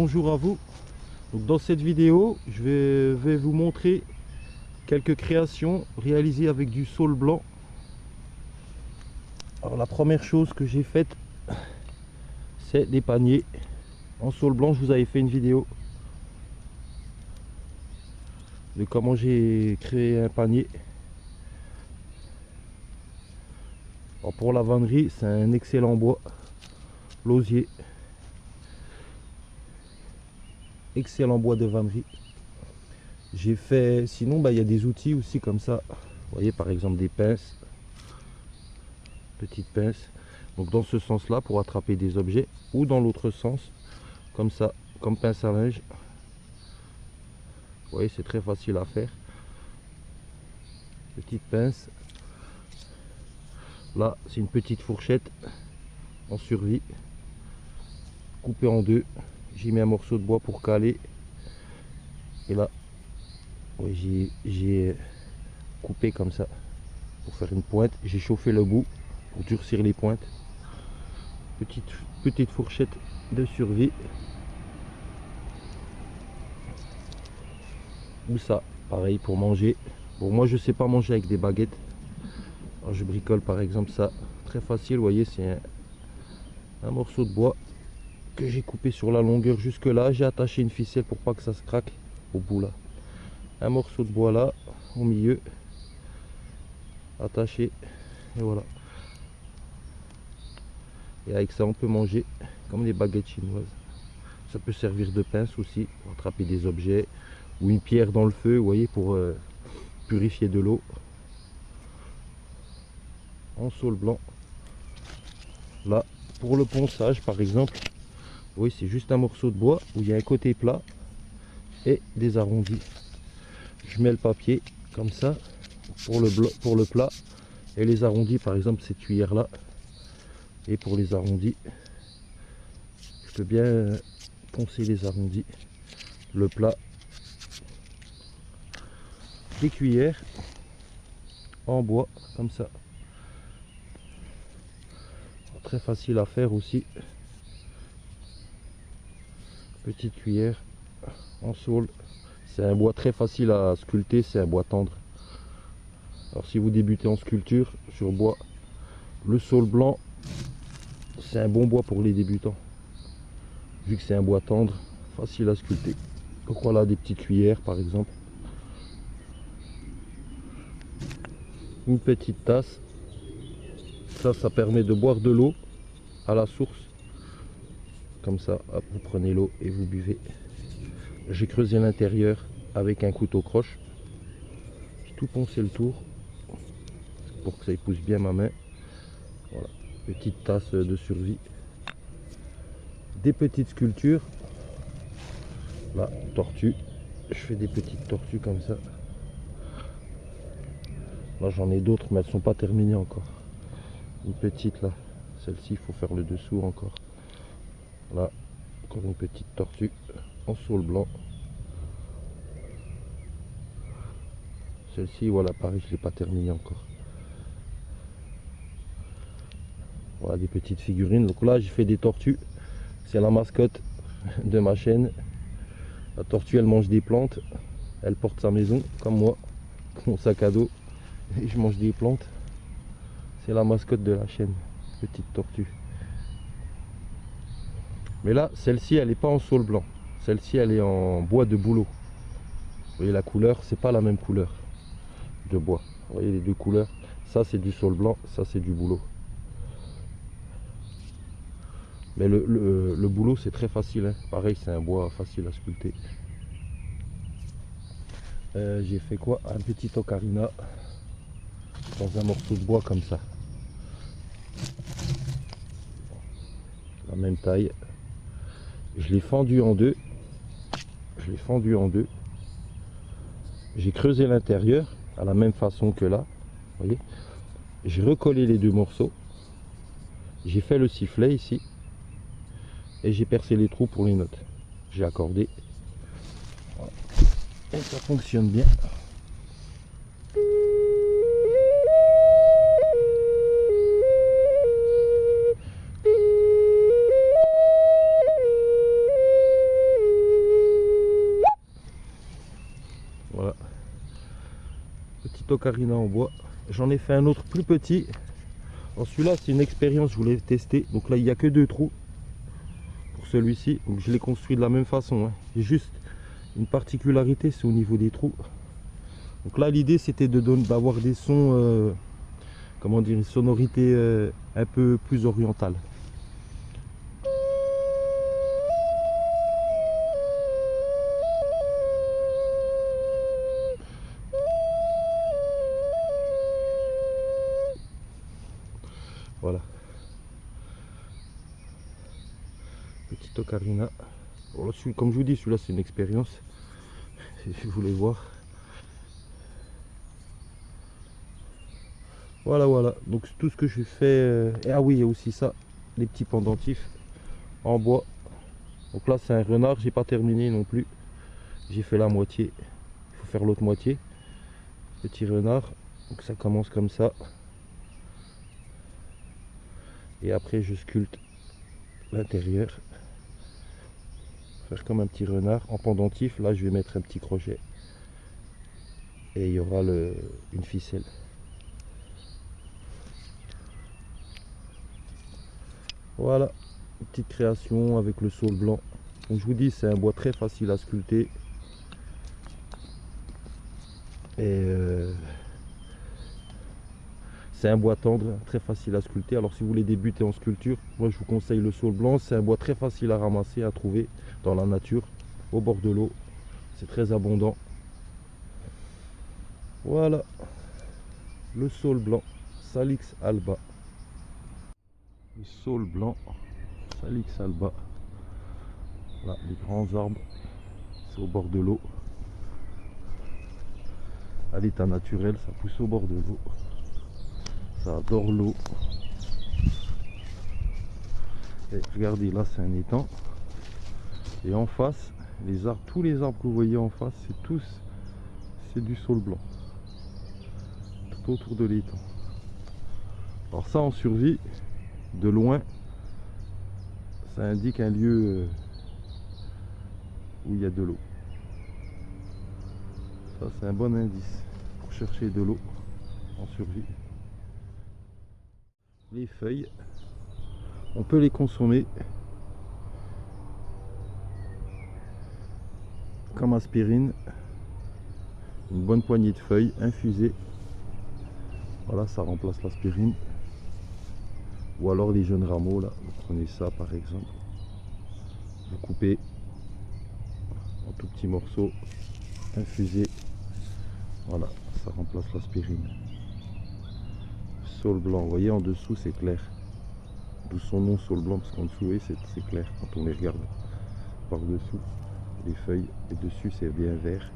bonjour à vous. Donc dans cette vidéo, je vais vous montrer quelques créations réalisées avec du saule blanc. Alors la première chose que j'ai faite, c'est des paniers en saule blanc. Je vous avais fait une vidéo de comment j'ai créé un panier. Alors pour la vannerie, c'est un excellent bois, l'osier. Excellent bois de vannerie. J'ai fait, sinon il y a des outils aussi comme ça. Vous voyez, par exemple des pinces, petites pinces. Donc dans ce sens là pour attraper des objets, ou dans l'autre sens comme ça, comme pince à linge. Vous voyez, c'est très facile à faire. Petite pince. Là c'est une petite fourchette en survie, coupée en deux. J'ai mis un morceau de bois pour caler, et là oui, j'ai coupé comme ça pour faire une pointe. J'ai chauffé le bout pour durcir les pointes. Petite fourchette de survie. Ou ça, pareil pour manger. Bon, moi je sais pas manger avec des baguettes. Alors, je bricole par exemple ça. Très facile, vous voyez, c'est un morceau de bois que j'ai coupé sur la longueur jusque là. J'ai attaché une ficelle pour pas que ça se craque au bout là. Un morceau de bois là, au milieu. Attaché. Et voilà. Et avec ça on peut manger comme des baguettes chinoises. Ça peut servir de pince aussi pour attraper des objets, ou une pierre dans le feu, vous voyez, pour purifier de l'eau. En saule blanc. Là pour le ponçage par exemple, oui, c'est juste un morceau de bois où il y a un côté plat et des arrondis. Je mets le papier comme ça pour le plat, et les arrondis par exemple cette cuillère là. Et pour les arrondis, je peux bien poncer les arrondis. Le plat, des cuillères en bois comme ça. Très facile à faire aussi. Petite cuillère en saule. C'est un bois très facile à sculpter, c'est un bois tendre. Alors si vous débutez en sculpture sur bois, le saule blanc, c'est un bon bois pour les débutants. Vu que c'est un bois tendre, facile à sculpter. Donc voilà, des petites cuillères par exemple. Une petite tasse. Ça permet de boire de l'eau à la source. Comme ça, hop, vous prenez l'eau et vous buvez. J'ai creusé l'intérieur avec un couteau croche. J'ai tout poncé le tour pour que ça épouse bien ma main. Voilà, petite tasse de survie. Des petites sculptures. Là, tortue. Je fais des petites tortues comme ça. Là, j'en ai d'autres, mais elles sont pas terminées encore. Une petite là. Celle-ci, il faut faire le dessous encore. Là, encore une petite tortue en saule blanc. Celle-ci, voilà, pareil, je l'ai pas terminée encore. Voilà, des petites figurines. Donc là, j'ai fait des tortues. C'est la mascotte de ma chaîne. La tortue, elle mange des plantes. Elle porte sa maison, comme moi, mon sac à dos. Et je mange des plantes. C'est la mascotte de la chaîne. Petite tortue. Mais là, celle-ci, elle n'est pas en saule blanc. Celle-ci, elle est en bois de bouleau. Vous voyez la couleur, c'est pas la même couleur de bois. Vous voyez les deux couleurs. Ça, c'est du saule blanc. Ça, c'est du bouleau. Mais le bouleau, c'est très facile. Hein. Pareil, c'est un bois facile à sculpter. J'ai fait quoi? Un petit ocarina dans un morceau de bois comme ça. La même taille. Je l'ai fendu en deux. J'ai creusé l'intérieur à la même façon que là. Vous voyez, j'ai recollé les deux morceaux. J'ai fait le sifflet ici. Et j'ai percé les trous pour les notes. J'ai accordé. Voilà. Et ça fonctionne bien. ocarina en bois. J'en ai fait un autre plus petit. Celui-là c'est une expérience, je voulais tester. Donc là il n'y a que 2 trous pour celui-ci. Donc je l'ai construit de la même façon, hein. J'ai juste une particularité, c'est au niveau des trous. Donc là l'idée c'était d'avoir des sons, comment dire, une sonorité un peu plus orientale. Voilà. Petite ocarina. Bon, comme je vous dis, celui-là c'est une expérience. Si vous voulez voir. Voilà, voilà. Donc tout ce que je fais. Ah oui, il y a aussi ça, les petits pendentifs en bois. Donc là c'est un renard, j'ai pas terminé non plus. J'ai fait la moitié. Il faut faire l'autre moitié. Petit renard. Donc ça commence comme ça. Et après je sculpte l'intérieur. Faire comme un petit renard en pendentif. Là je vais mettre un petit crochet. Et il y aura une ficelle. Voilà, une petite création avec le saule blanc. Donc je vous dis, c'est un bois très facile à sculpter. Et c'est un bois tendre, très facile à sculpter. Alors si vous voulez débuter en sculpture, moi je vous conseille le saule blanc. C'est un bois très facile à ramasser, à trouver dans la nature, au bord de l'eau. C'est très abondant. Voilà, le saule blanc, Salix alba. Le saule blanc, Salix alba. Là, les grands arbres, c'est au bord de l'eau. À l'état naturel, ça pousse au bord de l'eau. Ça adore l'eau. Et regardez, là c'est un étang. Et en face, les arbres, tous les arbres que vous voyez en face, c'est du saule blanc. Tout autour de l'étang. Alors ça, en survie, de loin, ça indique un lieu où il y a de l'eau. Ça c'est un bon indice pour chercher de l'eau en survie. Les feuilles, on peut les consommer comme aspirine. Une bonne poignée de feuilles infusées. Voilà, ça remplace l'aspirine. Ou alors les jeunes rameaux, là, vous prenez ça par exemple. Vous coupez en tout petits morceaux, infusés. Voilà, ça remplace l'aspirine. Saule blanc, vous voyez en dessous c'est clair. D'où son nom saule blanc, parce qu'en dessous c'est clair quand on les regarde par dessous. Les feuilles et dessus c'est bien vert.